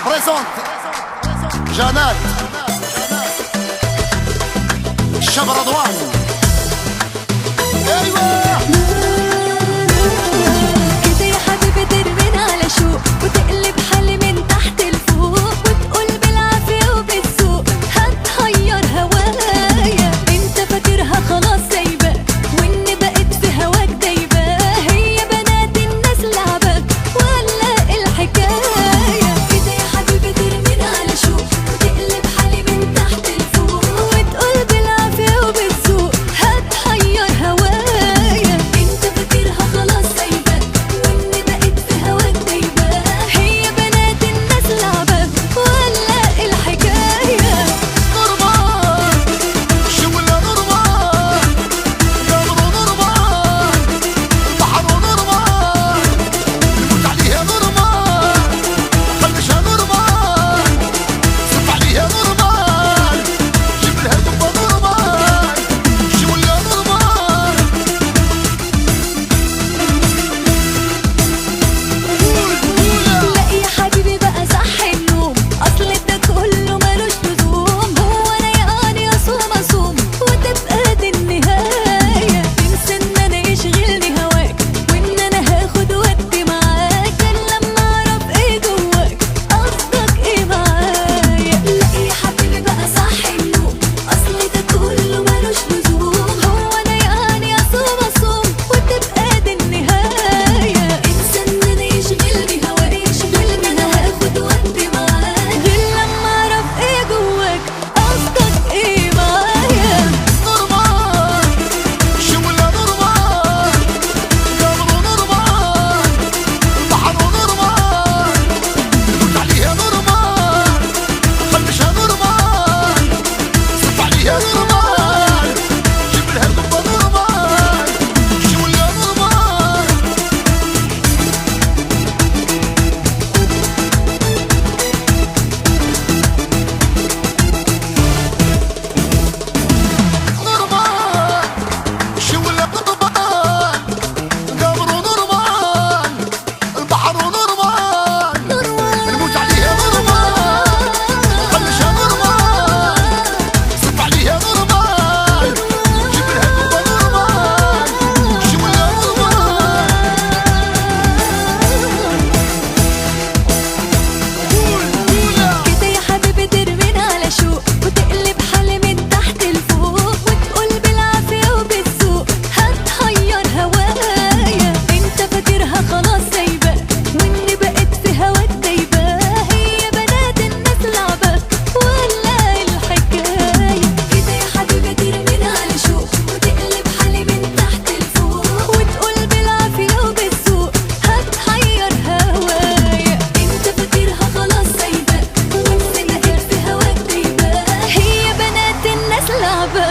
بريزونت جنات الشاب رضوان. ايوه كده يا حبيبي ترمينا على شوق وتقلب حالي من تحت لفوق وتقول بالعافية وبالسوق هتحير هوايا. انت فاكرها خلاص سايبة واني بقيت في هواك دايبة. هي بنات الناس لعبة ولا الحكاية؟ كده يا حبيبي ترمينا على شوق وتقلب حالي من تحت لفوق وتقول بالعافية وبالسوق هتحير هوايا. انت فاكرها خلاص سايبة واني بقيت في هواك دايبة. هي بنات الناس لعبة ولا الحكاية؟ نورمان شولا نورمان قمر نورمان البحر نورمان نموت عليها نورمان خلشها نورمان صف عليها نورمان جيب لها دبة نورمان شولا نورمان. لا يا حبيبي بقى صح النوم اصل ده كله ملوش لزوم. هو انا يعني اصوم وتبقى دي النهايه؟ تنسى ان انا يشغلني هواك وان انا هاخد ودي معاك غير لما اعرف ايه جواك قصدك ايه معايا. لا يا حبيبي بقى صح النوم اصل ده كله ملوش لزوم. هو انا يعني اصوم وتبقى دي النهايه؟ انسى ان انا يشغلني هواك انا هاخد ودي معاك غير لما اعرف ايه جواك قصدك ايه معايا. نورمان شولا نورمان قمر نورمان البحر نورمان نموت عليها نورمان خلشها نورمان صف عليها نورمان جيب لها دبة نورمان شولا نورمان. نورمان شولا نورمان قمر نورمان البحر نورمان نموت عليها نورمان خلشها نورمان صف عليها نورمان جيب لها دبة نورمان شولا نورمان. كده يا حبيبي ترمينا على شوق وتقلب حالي من تحت لفوق وتقول بالعافية وبالسوق هتحير هوايا. انت فاكرها خلاص سايبة واني بقيت في هواك دايبة. هي بنات الناس لعبة ولا الحكاية؟ كده يا حبيبي ترمينا على شوق وتقلب حالي من تحت لفوق وتقول بالعافية وبالسوق هتحير هوايا. انت فاكرها خلاص سايبة واني بقيت في هواك دايبة. هي بنات الناس لعبة